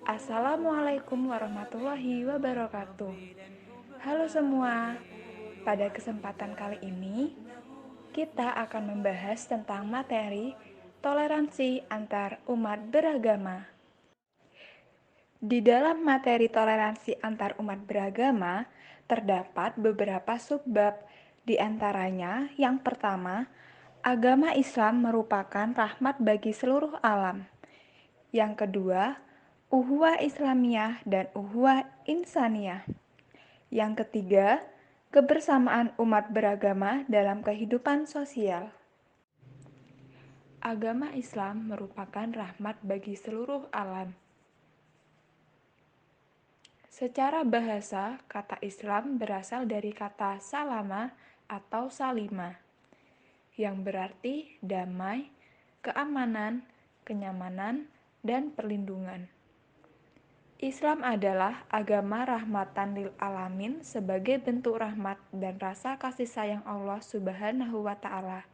Assalamualaikum warahmatullahi wabarakatuh. Halo semua, pada kesempatan kali ini kita akan membahas tentang materi toleransi antar umat beragama. Di dalam materi toleransi antar umat beragama, terdapat beberapa subbab, di antaranya yang pertama, agama Islam merupakan rahmat bagi seluruh alam. Yang kedua, uhuwah Islamiyah dan uhuwah Insaniyah. Yang ketiga, kebersamaan umat beragama dalam kehidupan sosial. Agama Islam merupakan rahmat bagi seluruh alam. Secara bahasa, kata Islam berasal dari kata salama atau salima, yang berarti damai, keamanan, kenyamanan, dan perlindungan. Islam adalah agama rahmatan lil alamin sebagai bentuk rahmat dan rasa kasih sayang Allah Subhanahu wa Ta'ala,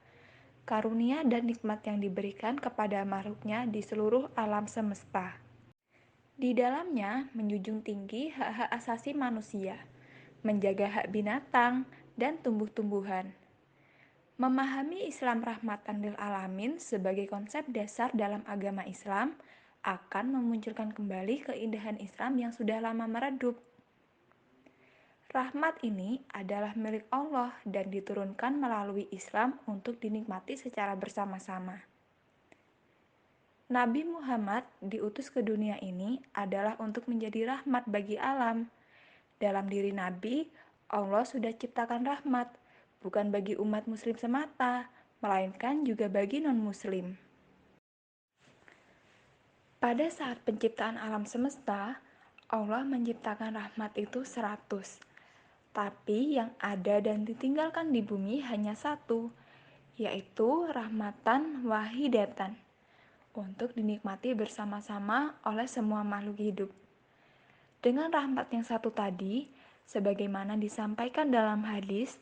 karunia dan nikmat yang diberikan kepada makhluknya di seluruh alam semesta. Di dalamnya menjunjung tinggi hak-hak asasi manusia, menjaga hak binatang dan tumbuh-tumbuhan. Memahami Islam rahmatan lil alamin sebagai konsep dasar dalam agama Islam akan memunculkan kembali keindahan Islam yang sudah lama meredup. Rahmat ini adalah milik Allah dan diturunkan melalui Islam untuk dinikmati secara bersama-sama. Nabi Muhammad diutus ke dunia ini adalah untuk menjadi rahmat bagi alam. Dalam diri Nabi, Allah sudah ciptakan rahmat, bukan bagi umat muslim semata, melainkan juga bagi non-muslim. Pada saat penciptaan alam semesta, Allah menciptakan rahmat itu 100. Tapi yang ada dan ditinggalkan di bumi hanya satu, yaitu rahmatan wahidatan, untuk dinikmati bersama-sama oleh semua makhluk hidup. Dengan rahmat yang satu tadi, sebagaimana disampaikan dalam hadis,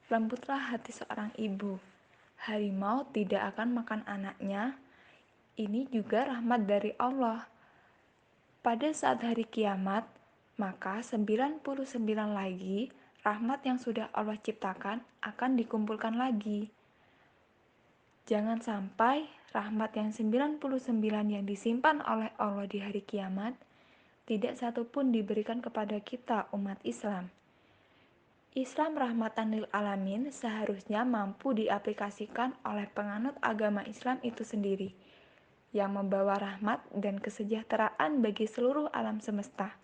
lembutlah hati seorang ibu. Harimau tidak akan makan anaknya. Ini juga rahmat dari Allah. Pada saat hari kiamat, maka 99 lagi rahmat yang sudah Allah ciptakan akan dikumpulkan lagi. Jangan sampai rahmat yang 99 yang disimpan oleh Allah di hari kiamat tidak satupun diberikan kepada kita umat Islam. Islam rahmatan lil alamin seharusnya mampu diaplikasikan oleh penganut agama Islam itu sendiri, yang membawa rahmat dan kesejahteraan bagi seluruh alam semesta,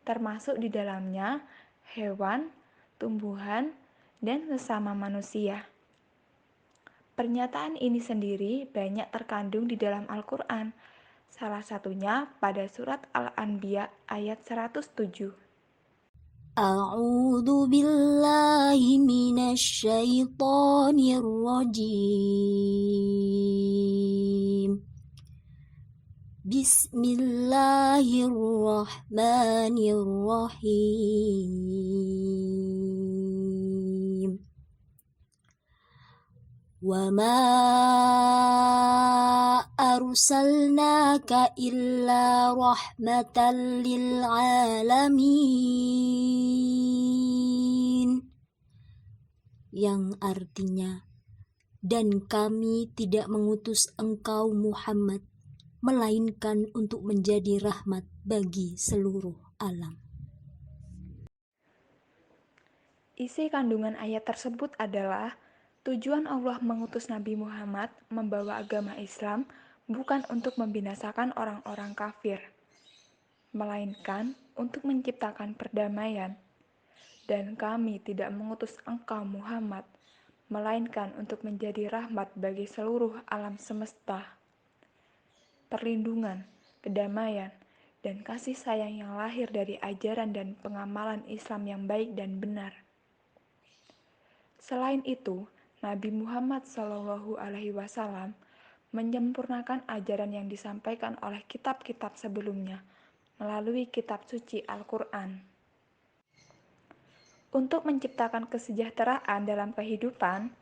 termasuk di dalamnya hewan, tumbuhan, dan sesama manusia. Pernyataan ini sendiri banyak terkandung di dalam Al-Quran, salah satunya pada surat Al-Anbiya ayat 107. أعوذ بالله من الشيطان الرجيم بسم الله الرحمن الرحيم وما أرسلناك إلا رحمة للعالمين, yang artinya, dan kami tidak mengutus engkau Muhammad melainkan untuk menjadi rahmat bagi seluruh alam. Isi kandungan ayat tersebut adalah tujuan Allah mengutus Nabi Muhammad membawa agama Islam bukan untuk membinasakan orang-orang kafir, melainkan untuk menciptakan perdamaian. Dan kami tidak mengutus engkau Muhammad, melainkan untuk menjadi rahmat bagi seluruh alam semesta. Perlindungan, kedamaian, dan kasih sayang yang lahir dari ajaran dan pengamalan Islam yang baik dan benar. Selain itu, Nabi Muhammad SAW menyempurnakan ajaran yang disampaikan oleh kitab-kitab sebelumnya melalui kitab suci Al-Quran. Untuk menciptakan kesejahteraan dalam kehidupan,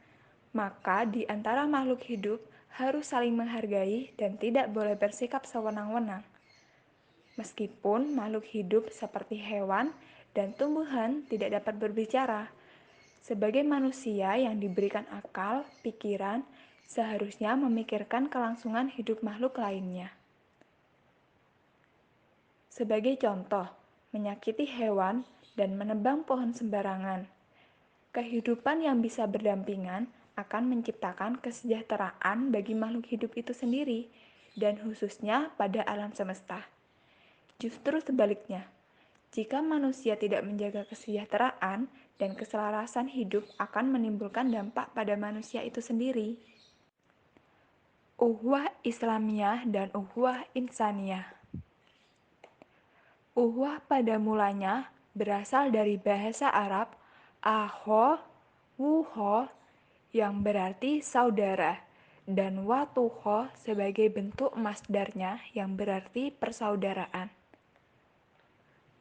maka di antara makhluk hidup harus saling menghargai dan tidak boleh bersikap sewenang-wenang. Meskipun makhluk hidup seperti hewan dan tumbuhan tidak dapat berbicara, sebagai manusia yang diberikan akal, pikiran, seharusnya memikirkan kelangsungan hidup makhluk lainnya. Sebagai contoh, menyakiti hewan dan menebang pohon sembarangan. Kehidupan yang bisa berdampingan akan menciptakan kesejahteraan bagi makhluk hidup itu sendiri, dan khususnya pada alam semesta. Justru sebaliknya, jika manusia tidak menjaga kesejahteraan dan keselarasan hidup akan menimbulkan dampak pada manusia itu sendiri. Uhwah Islamiyah dan Uhwah Insaniyah. Uhwah pada mulanya berasal dari bahasa Arab aho, wuho, yang berarti saudara, dan watuho sebagai bentuk masdarnya yang berarti persaudaraan.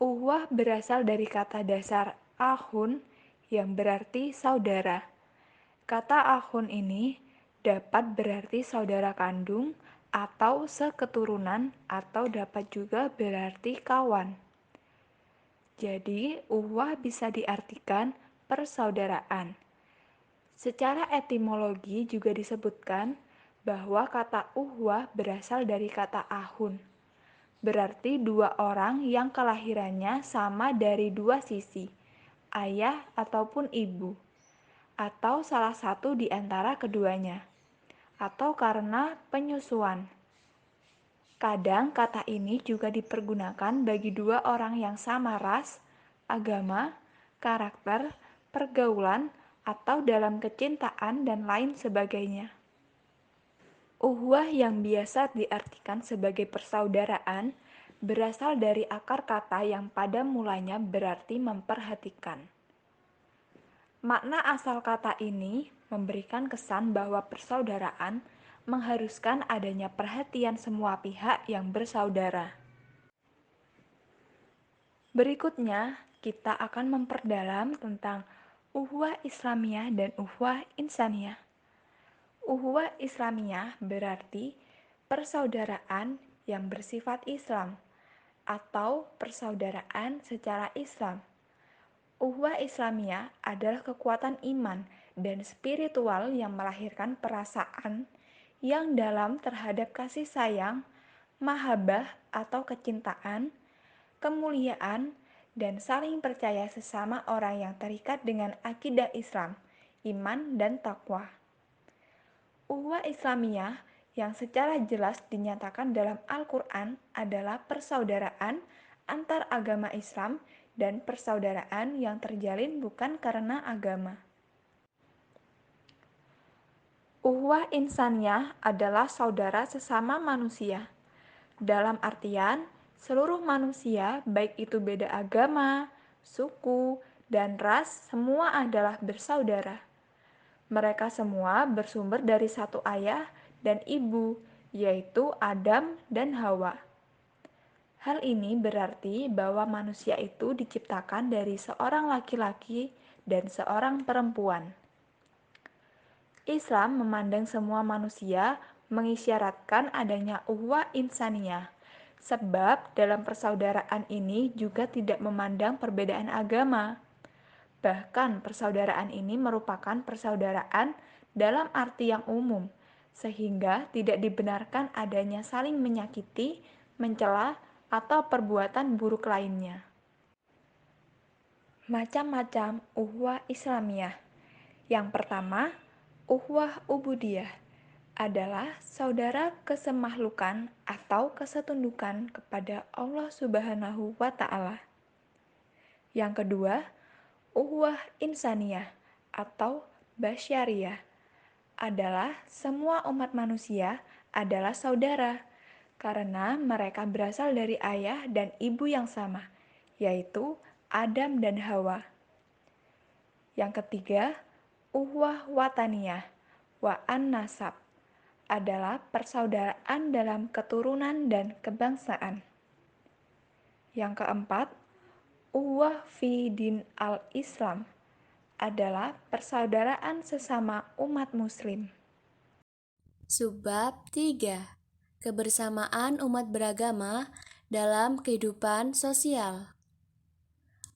Uhwah berasal dari kata dasar ahun yang berarti saudara. Kata ahun ini dapat berarti saudara kandung atau seketurunan atau dapat juga berarti kawan. Jadi, uhwah bisa diartikan persaudaraan. Secara etimologi juga disebutkan bahwa kata uhwah berasal dari kata ahun. Berarti dua orang yang kelahirannya sama dari dua sisi, ayah ataupun ibu, atau salah satu di antara keduanya, atau karena penyusuan. Kadang kata ini juga dipergunakan bagi dua orang yang sama ras, agama, karakter, pergaulan, atau dalam kecintaan dan lain sebagainya. Uhwah yang biasa diartikan sebagai persaudaraan berasal dari akar kata yang pada mulanya berarti memperhatikan. Makna asal kata ini memberikan kesan bahwa persaudaraan mengharuskan adanya perhatian semua pihak yang bersaudara. Berikutnya, kita akan memperdalam tentang uhwah Islamiyah dan uhwah Insaniyah. Uhwah Islamiyah berarti persaudaraan yang bersifat Islam atau persaudaraan secara Islam. Uhwah Islamiyah adalah kekuatan iman dan spiritual yang melahirkan perasaan yang dalam terhadap kasih sayang, mahabbah atau kecintaan, kemuliaan, dan saling percaya sesama orang yang terikat dengan akidah Islam, iman, dan takwa. Uhwah Islamiyah yang secara jelas dinyatakan dalam Al-Quran adalah persaudaraan antar agama Islam dan persaudaraan yang terjalin bukan karena agama. Uhwah Insaniyah adalah saudara sesama manusia. Dalam artian, seluruh manusia, baik itu beda agama, suku, dan ras, semua adalah bersaudara. Mereka semua bersumber dari satu ayah dan ibu, yaitu Adam dan Hawa. Hal ini berarti bahwa manusia itu diciptakan dari seorang laki-laki dan seorang perempuan. Islam memandang semua manusia mengisyaratkan adanya uhwah insaniyah, sebab dalam persaudaraan ini juga tidak memandang perbedaan agama. Bahkan persaudaraan ini merupakan persaudaraan dalam arti yang umum, sehingga tidak dibenarkan adanya saling menyakiti, mencela, atau perbuatan buruk lainnya. Macam-macam uhwah Islamiyah. Yang pertama, uhwah ubudiyah adalah saudara kesemahlukan atau kesetundukan kepada Allah Subhanahu wa Ta'ala. Yang kedua, uhwah insaniyah atau basyariyah adalah semua umat manusia adalah saudara karena mereka berasal dari ayah dan ibu yang sama, yaitu Adam dan Hawa. Yang ketiga, uhwah wataniyah wa an-nasab adalah persaudaraan dalam keturunan dan kebangsaan. Yang keempat, uhwah fi din al-Islam adalah persaudaraan sesama umat muslim. Subbab 3. Kebersamaan umat beragama dalam kehidupan sosial.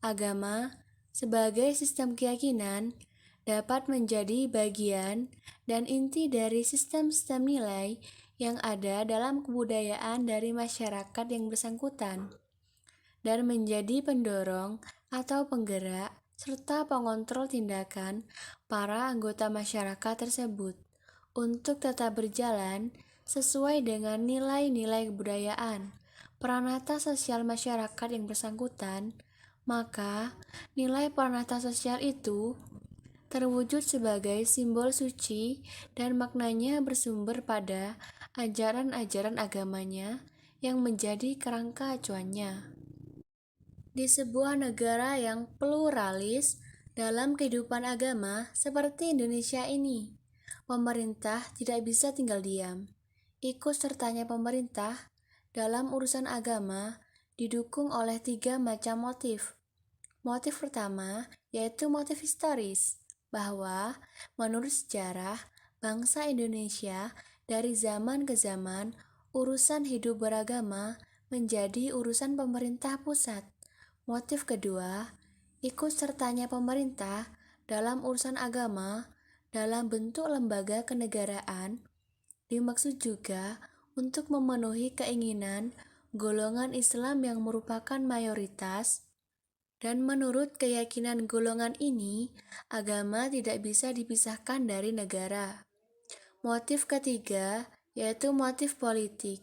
Agama sebagai sistem keyakinan dapat menjadi bagian dan inti dari sistem-sistem nilai yang ada dalam kebudayaan dari masyarakat yang bersangkutan dan menjadi pendorong atau penggerak serta pengontrol tindakan para anggota masyarakat tersebut untuk tetap berjalan sesuai dengan nilai-nilai kebudayaan peranata sosial masyarakat yang bersangkutan. Maka, nilai peranata sosial itu terwujud sebagai simbol suci dan maknanya bersumber pada ajaran-ajaran agamanya yang menjadi kerangka acuannya. Di sebuah negara yang pluralis dalam kehidupan agama seperti Indonesia ini, pemerintah tidak bisa tinggal diam. Ikut sertanya pemerintah dalam urusan agama didukung oleh 3 macam motif. Motif pertama yaitu motif historis, bahwa menurut sejarah bangsa Indonesia dari zaman ke zaman urusan hidup beragama menjadi urusan pemerintah pusat. Motif kedua, ikut sertanya pemerintah dalam urusan agama dalam bentuk lembaga kenegaraan dimaksud juga untuk memenuhi keinginan golongan Islam yang merupakan mayoritas, dan menurut keyakinan golongan ini, agama tidak bisa dipisahkan dari negara. Motif ketiga yaitu motif politik.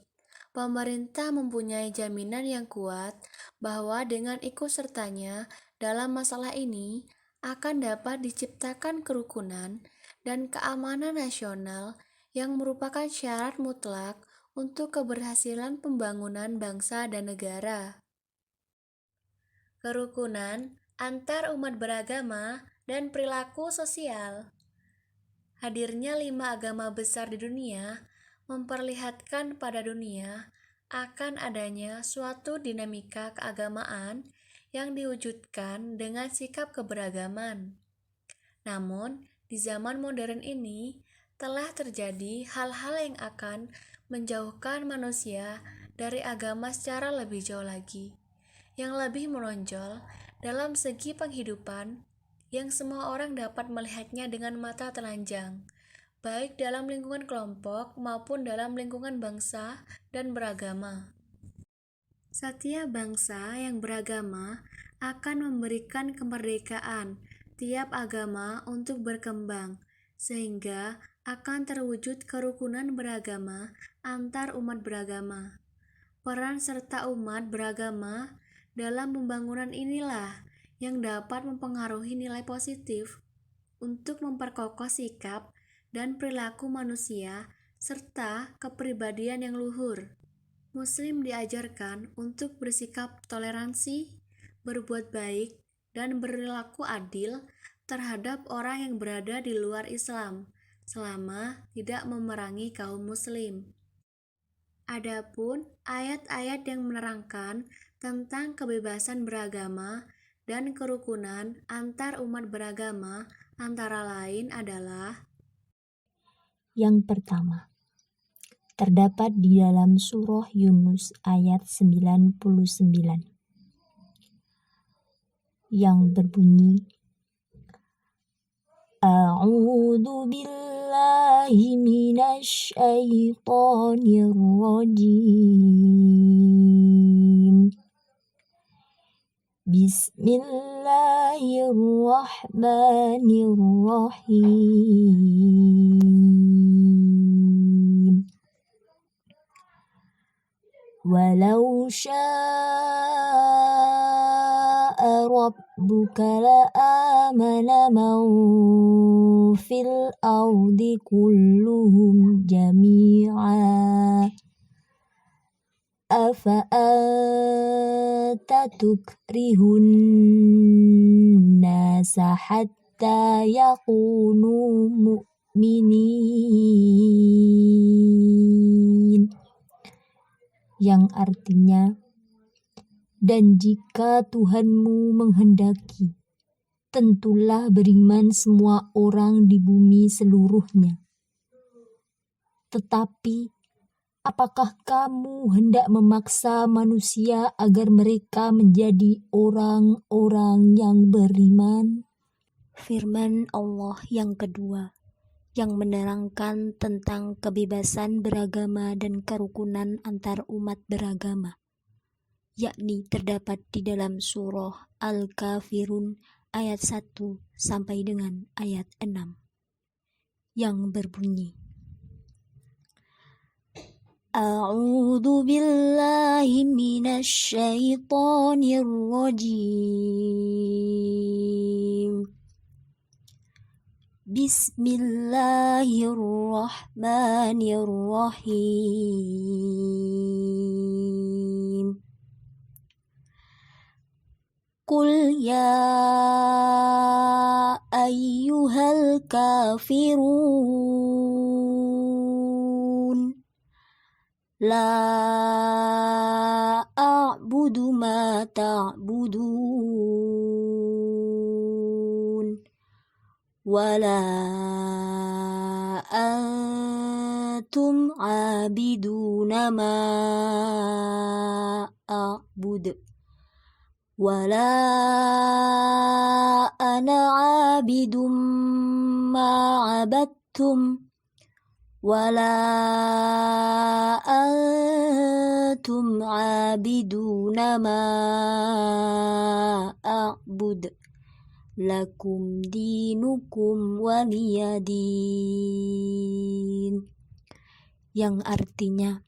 Pemerintah mempunyai jaminan yang kuat bahwa dengan ikut sertanya dalam masalah ini akan dapat diciptakan kerukunan dan keamanan nasional yang merupakan syarat mutlak untuk keberhasilan pembangunan bangsa dan negara. Kerukunan antar umat beragama dan perilaku sosial. Hadirnya 5 agama besar di dunia memperlihatkan pada dunia akan adanya suatu dinamika keagamaan yang diwujudkan dengan sikap keberagaman. Namun, di zaman modern ini telah terjadi hal-hal yang akan menjauhkan manusia dari agama secara lebih jauh lagi, yang lebih menonjol dalam segi penghidupan yang semua orang dapat melihatnya dengan mata telanjang, baik dalam lingkungan kelompok maupun dalam lingkungan bangsa dan beragama. Setiap bangsa yang beragama akan memberikan kemerdekaan tiap agama untuk berkembang, sehingga akan terwujud kerukunan beragama antar umat beragama. Peran serta umat beragama dalam pembangunan inilah yang dapat mempengaruhi nilai positif untuk memperkokoh sikap dan perilaku manusia serta kepribadian yang luhur. Muslim diajarkan untuk bersikap toleransi, berbuat baik, dan berlaku adil terhadap orang yang berada di luar Islam, selama tidak memerangi kaum Muslim. Adapun ayat-ayat yang menerangkan tentang kebebasan beragama dan kerukunan antar umat beragama antara lain adalah: Yang pertama, terdapat di dalam surah Yunus ayat 99 yang berbunyi, A'udzu billahi minasy syaithanir rajim. Bismillahirrahmanirrahim. Walau syaa rabbuka la'amana man fil ardi kulluhum jami'a afa'anta tukrihun nasa hatta yakunu mu'minin, yang artinya, dan jika Tuhanmu menghendaki, tentulah beriman semua orang di bumi seluruhnya. Tetapi Apakah kamu hendak memaksa manusia agar mereka menjadi orang-orang yang beriman? Firman Allah yang kedua, yang menerangkan tentang kebebasan beragama dan kerukunan antar umat beragama, yakni terdapat di dalam surah Al-Kafirun ayat 1 sampai dengan ayat 6, yang berbunyi, A'udzu billahi minasy syaithanir rajim. Bismillahirrahmanirrahim. Qul ya ayyuhal kafirun la a'budu ma ta'budun wala antum abiduna ma a'bud wala ana abidum ma abattum wala antum abiduna ma a'bud lakum dinukum waliyadin, yang artinya,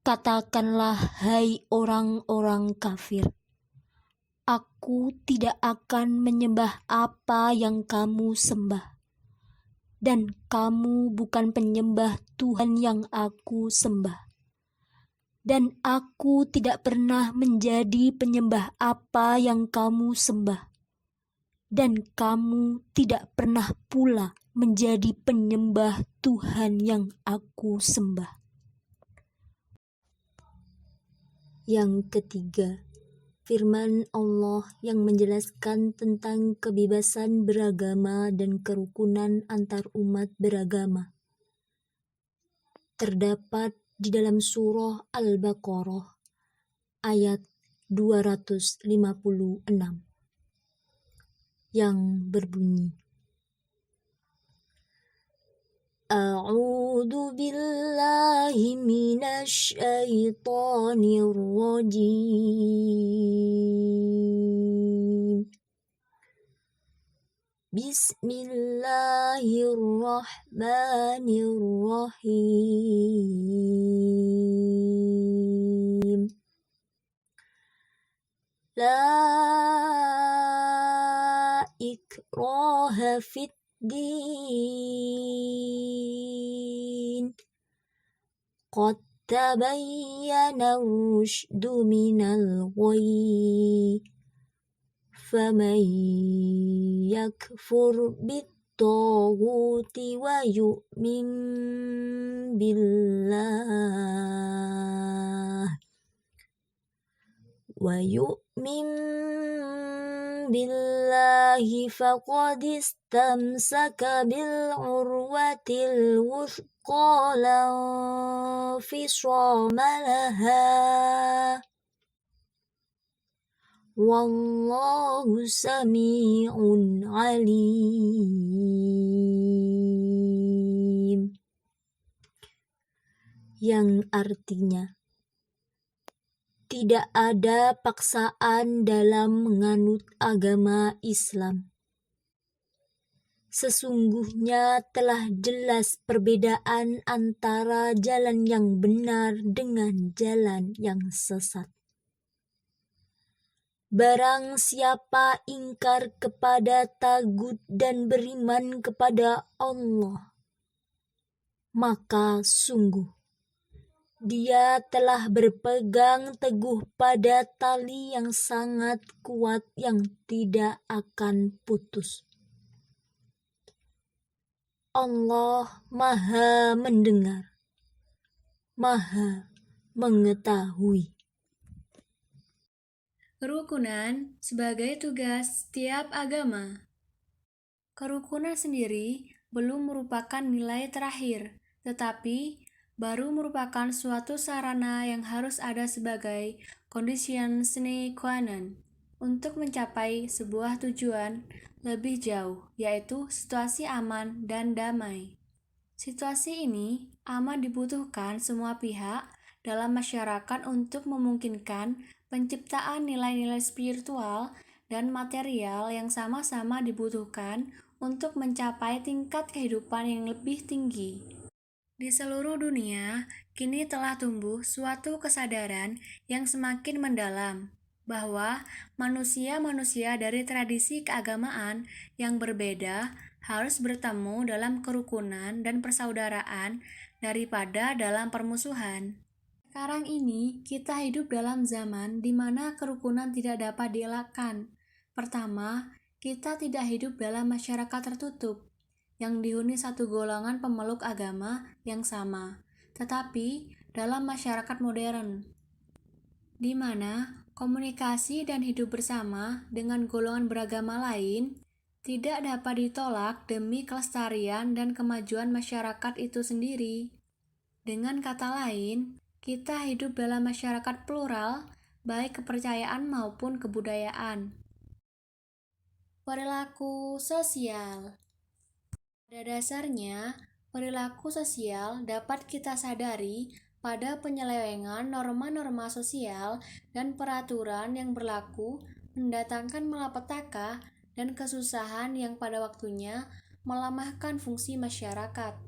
katakanlah hai orang-orang kafir, aku tidak akan menyembah apa yang kamu sembah, dan kamu bukan penyembah Tuhan yang aku sembah. Dan aku tidak pernah menjadi penyembah apa yang kamu sembah. Dan kamu tidak pernah pula menjadi penyembah Tuhan yang aku sembah. Yang ketiga, firman Allah yang menjelaskan tentang kebebasan beragama dan kerukunan antar umat beragama. Terdapat di dalam surah Al-Baqarah ayat 256 yang berbunyi, A'udzu billahi minasy syaithanir rajim. Bismillahirrahmanirrahim. La ikraha fid din. Qad tabayyana rusydu minal ghayy. Faman yakfur bit-taghuti wa yu'min billahi faqad istamsaka bil urwatil wuthqa la fisama laha. Wallahu sami'un alim. Yang artinya, tidak ada paksaan dalam menganut agama Islam. Sesungguhnya telah jelas perbedaan antara jalan yang benar dengan jalan yang sesat. Barang siapa ingkar kepada tagut dan beriman kepada Allah, maka sungguh dia telah berpegang teguh pada tali yang sangat kuat yang tidak akan putus. Allah Maha mendengar, Maha mengetahui. Kerukunan sebagai tugas setiap agama. Kerukunan sendiri belum merupakan nilai terakhir, tetapi baru merupakan suatu sarana yang harus ada sebagai condition sine qua non untuk mencapai sebuah tujuan lebih jauh, yaitu situasi aman dan damai. Situasi ini amat dibutuhkan semua pihak dalam masyarakat untuk memungkinkan penciptaan nilai-nilai spiritual dan material yang sama-sama dibutuhkan untuk mencapai tingkat kehidupan yang lebih tinggi. Di seluruh dunia, kini telah tumbuh suatu kesadaran yang semakin mendalam bahwa manusia-manusia dari tradisi keagamaan yang berbeda harus bertemu dalam kerukunan dan persaudaraan daripada dalam permusuhan. Sekarang ini, kita hidup dalam zaman di mana kerukunan tidak dapat dielakkan. Pertama, kita tidak hidup dalam masyarakat tertutup yang dihuni satu golongan pemeluk agama yang sama, tetapi dalam masyarakat modern, di mana komunikasi dan hidup bersama dengan golongan beragama lain tidak dapat ditolak demi kelestarian dan kemajuan masyarakat itu sendiri. Dengan kata lain, kita hidup dalam masyarakat plural, baik kepercayaan maupun kebudayaan. Perilaku sosial. Pada dasarnya, perilaku sosial dapat kita sadari pada penyelewengan norma-norma sosial dan peraturan yang berlaku mendatangkan malapetaka dan kesusahan yang pada waktunya melemahkan fungsi masyarakat.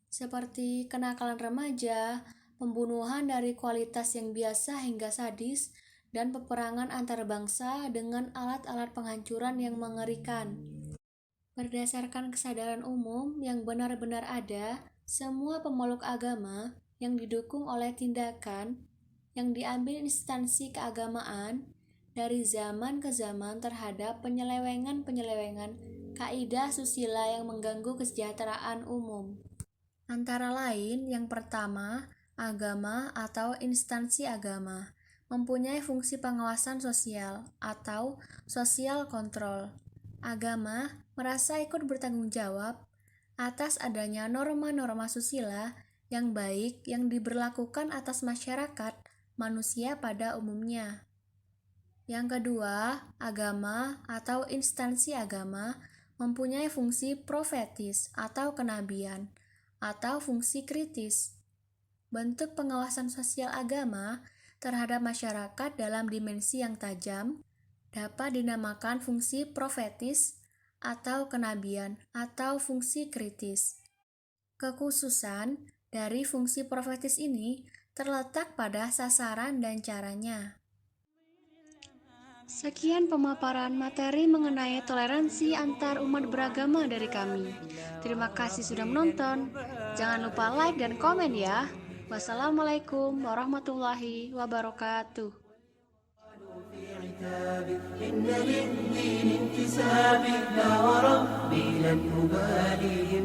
Seperti kenakalan remaja, pembunuhan dari kualitas yang biasa hingga sadis, dan peperangan antar bangsa dengan alat-alat penghancuran yang mengerikan. Berdasarkan kesadaran umum yang benar-benar ada, semua pemeluk agama yang didukung oleh tindakan yang diambil instansi keagamaan dari zaman ke zaman terhadap penyelewengan-penyelewengan kaidah susila yang mengganggu kesejahteraan umum. Antara lain, yang pertama, agama atau instansi agama mempunyai fungsi pengawasan sosial atau social control. Agama merasa ikut bertanggung jawab atas adanya norma-norma susila yang baik yang diberlakukan atas masyarakat manusia pada umumnya. Yang kedua, agama atau instansi agama mempunyai fungsi profetis atau kenabian atau fungsi kritis. Bentuk pengawasan sosial agama terhadap masyarakat dalam dimensi yang tajam dapat dinamakan fungsi profetis atau kenabian atau fungsi kritis. Kekhususan dari fungsi profetis ini terletak pada sasaran dan caranya. Sekian pemaparan materi mengenai toleransi antar umat beragama dari kami. Terima kasih sudah menonton. Jangan lupa like dan komen ya. Wassalamualaikum warahmatullahi wabarakatuh. إن للدين انتسابي لا وربي لن أبالي